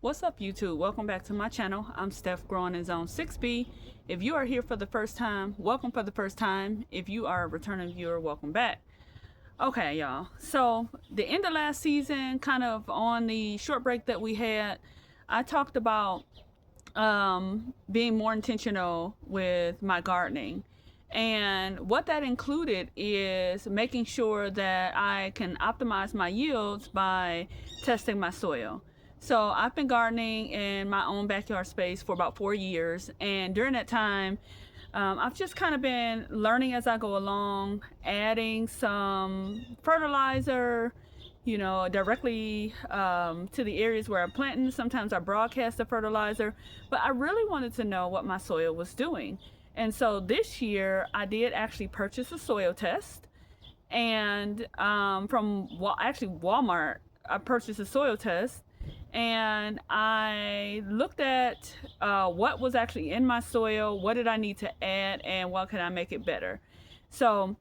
What's up, YouTube? Welcome back to my channel. I'm Steph, growing in zone 6B. If you are here for the first time, welcome for the first time. If you are a returning viewer, welcome back. Okay, y'all. So the end of last season, kind of on the short break that we had, I talked about being more intentional with my gardening. And what that included is making sure that I can optimize my yields by testing my soil. So I've been gardening in my own backyard space for about 4 years, and during that time, I've just kind of been learning as I go along, adding some fertilizer, directly to the areas where I'm planting. Sometimes I broadcast the fertilizer, but I really wanted to know what my soil was doing. And so this year I did actually purchase a soil test, and from Walmart, I purchased a soil test, and I looked at what was actually in my soil, what did I need to add, and what can I make it better. So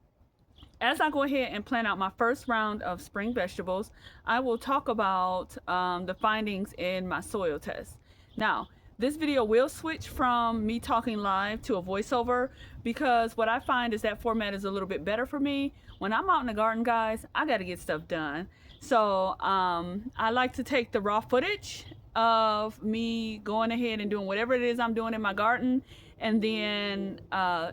as I go ahead and plan out my first round of spring vegetables, I will talk about the findings in my soil test. Now, this video will switch from me talking live to a voiceover, because what I find is that format is a little bit better for me. When I'm out in the garden, guys, I got to get stuff done. So I like to take the raw footage of me going ahead and doing whatever it is I'm doing in my garden, and then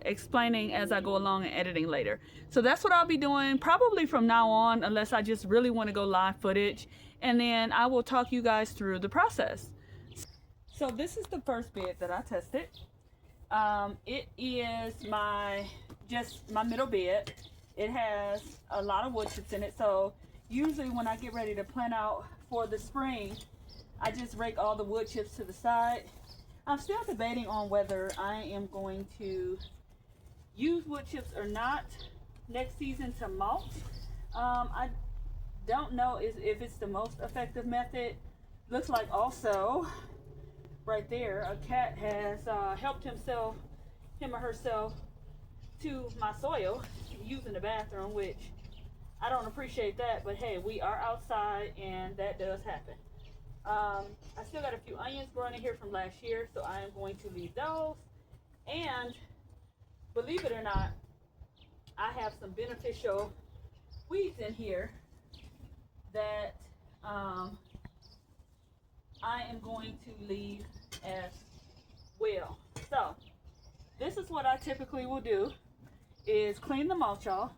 explaining as I go along and editing later. So that's what I'll be doing probably from now on, unless I just really want to go live footage, and then I will talk you guys through the process. So this is the first bed that I tested. It is my middle bed. It has a lot of wood chips in it, so usually when I get ready to plant out for the spring, I just rake all the wood chips to the side. I'm still debating on whether I am going to use wood chips or not next season to mulch. I don't know if it's the most effective method. Looks like also right there a cat has helped him or herself to my soil using the bathroom, which I don't appreciate that, but hey, we are outside and that does happen. I still got a few onions growing in here from last year, so I am going to leave those. And believe it or not, I have some beneficial weeds in here that I am going to leave as well. So this is what I typically will do, is clean the mulch off,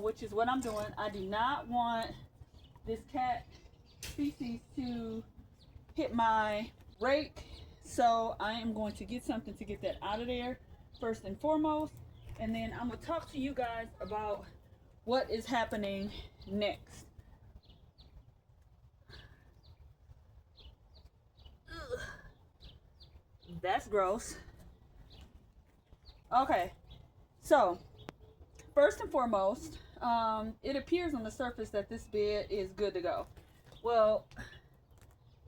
which is what I'm doing. I do not want this cat species to hit my rake, so I am going to get something to get that out of there first and foremost, and then I'm going to talk to you guys about what is happening next. Ugh. That's gross. Okay, so first and foremost, it appears on the surface that this bed is good to go. Well,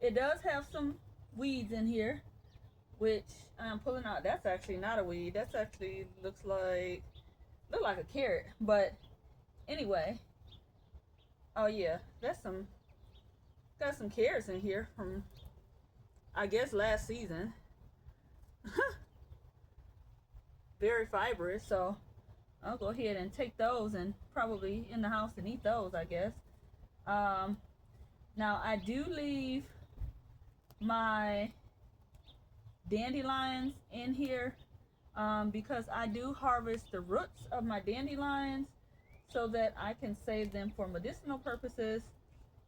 it does have some weeds in here, which I'm pulling out. That's actually not a weed. That's actually look like a carrot. But anyway, oh yeah, got some carrots in here from, I guess, last season. Very fibrous, so I'll go ahead and take those and probably in the house and eat those, I guess. Now I do leave my dandelions in here because I do harvest the roots of my dandelions so that I can save them for medicinal purposes.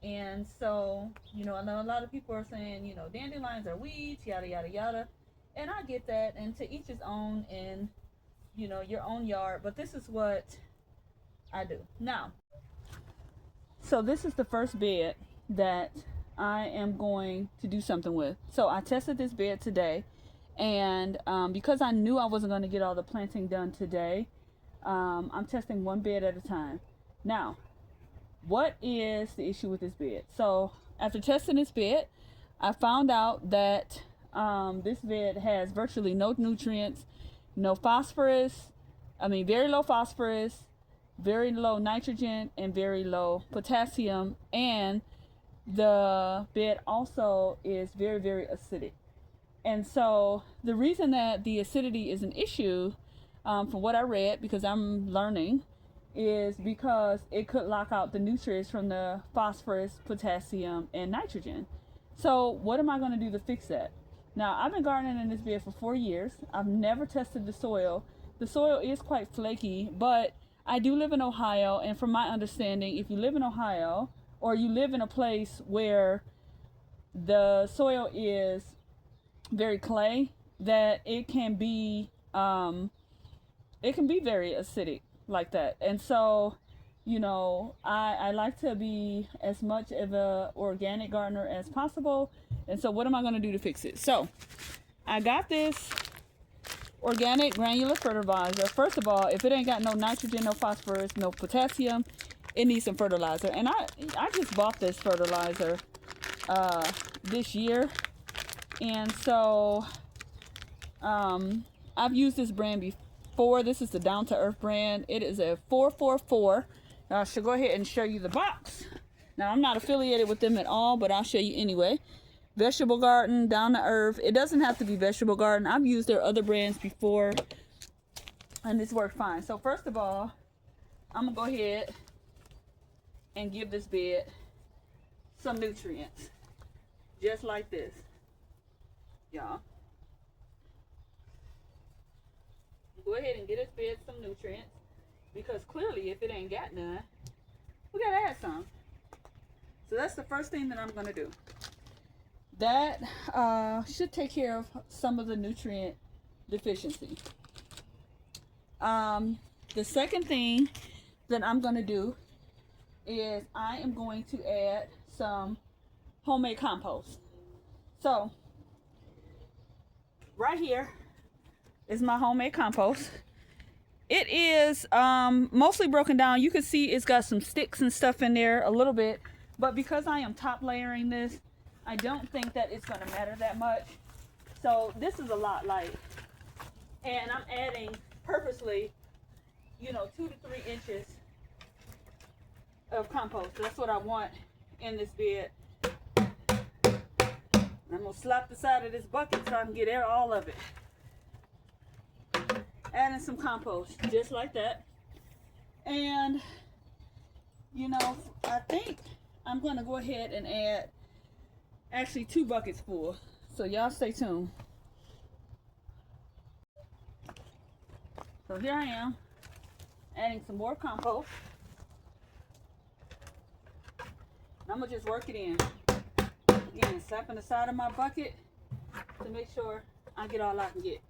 And so, I know a lot of people are saying, dandelions are weeds, yada yada yada, and I get that, and to each his own in your own yard, but this is what I do. Now, so this is the first bed that I am going to do something with. So I tested this bed today, and because I knew I wasn't going to get all the planting done today, I'm testing one bed at a time. Now, what is the issue with this bed? So after testing this bed, I found out that this bed has virtually no nutrients, no phosphorus, very low phosphorus, very low nitrogen, and very low potassium, and the bed also is very, very acidic. And so the reason that the acidity is an issue, from what I read, because I'm learning, is because it could lock out the nutrients from the phosphorus, potassium, and nitrogen. So what am I going to do to fix that? Now, I've been gardening in this bed for 4 years. I've never tested the soil. The soil is quite flaky, but I do live in Ohio, and from my understanding, if you live in Ohio or you live in a place where the soil is very clay, that it can be very acidic like that. And so, I like to be as much of a organic gardener as possible. And so what am I going to do to fix it? So I got this organic granular fertilizer. First of all, if it ain't got no nitrogen, no phosphorus, no potassium, it needs some fertilizer. And I just bought this fertilizer this year. And so I've used this brand before. This is the Down to Earth brand. It is a 444. I should go ahead and show you the box. Now, I'm not affiliated with them at all, but I'll show you anyway. Vegetable Garden, Down to Earth. It doesn't have to be Vegetable Garden. I've used their other brands before, and it's worked fine. So first of all, I'm going to go ahead and give this bed some nutrients. Just like this, y'all. Go ahead and get this bed some nutrients, because clearly if it ain't got none, we got to add some. So that's the first thing that I'm going to do. That should take care of some of the nutrient deficiency. The second thing that I'm going to do is I am going to add some homemade compost. So right here is my homemade compost. It is mostly broken down. You can see it's got some sticks and stuff in there a little bit, but because I am top layering this, I don't think that it's going to matter that much. So this is a lot light, and I'm adding purposely 2 to 3 inches of compost. That's what I want in this bed. I'm going to slap the side of this bucket so I can get all of it. Adding some compost, just like that. And, I think I'm going to go ahead and add actually 2 buckets full. So y'all stay tuned. So here I am, adding some more compost. I'm going to just work it in. Again, slapping the side of my bucket to make sure I get all I can get.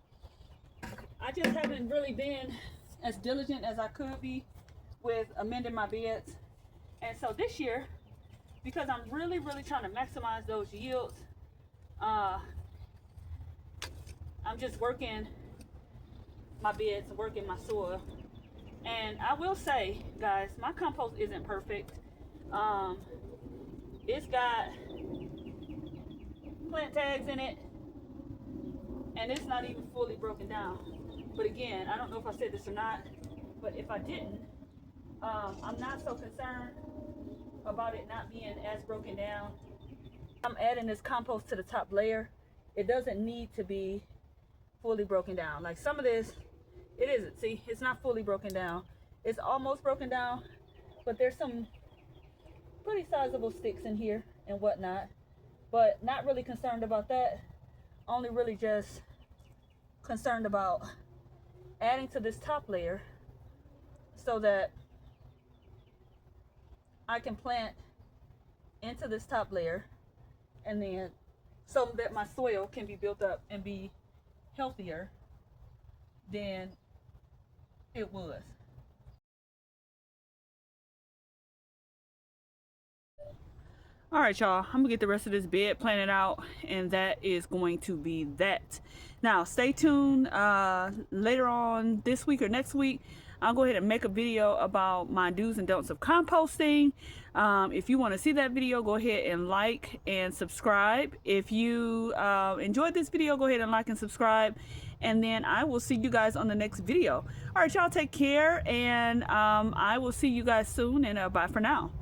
I just haven't really been as diligent as I could be with amending my beds. And so this year, because I'm really, really trying to maximize those yields, I'm just working my beds, working my soil. And I will say, guys, my compost isn't perfect. It's got plant tags in it, and it's not even fully broken down. But again, I don't know if I said this or not, but if I didn't, I'm not so concerned about it not being as broken down. I'm adding this compost to the top layer. It doesn't need to be fully broken down. Like some of this, it isn't. See, it's not fully broken down. It's almost broken down, but there's some pretty sizable sticks in here and whatnot. But not really concerned about that. Only really just concerned about adding to this top layer so that I can plant into this top layer, and then so that my soil can be built up and be healthier than it was. All right, y'all, I'm gonna get the rest of this bed planted out, and that is going to be that. Now stay tuned. Later on this week or next week, I'll go ahead and make a video about my do's and don'ts of composting. If you want to see that video, go ahead and like and subscribe. If you enjoyed this video, go ahead and like and subscribe, and then I will see you guys on the next video. All right, y'all, take care, and I will see you guys soon, and bye for now.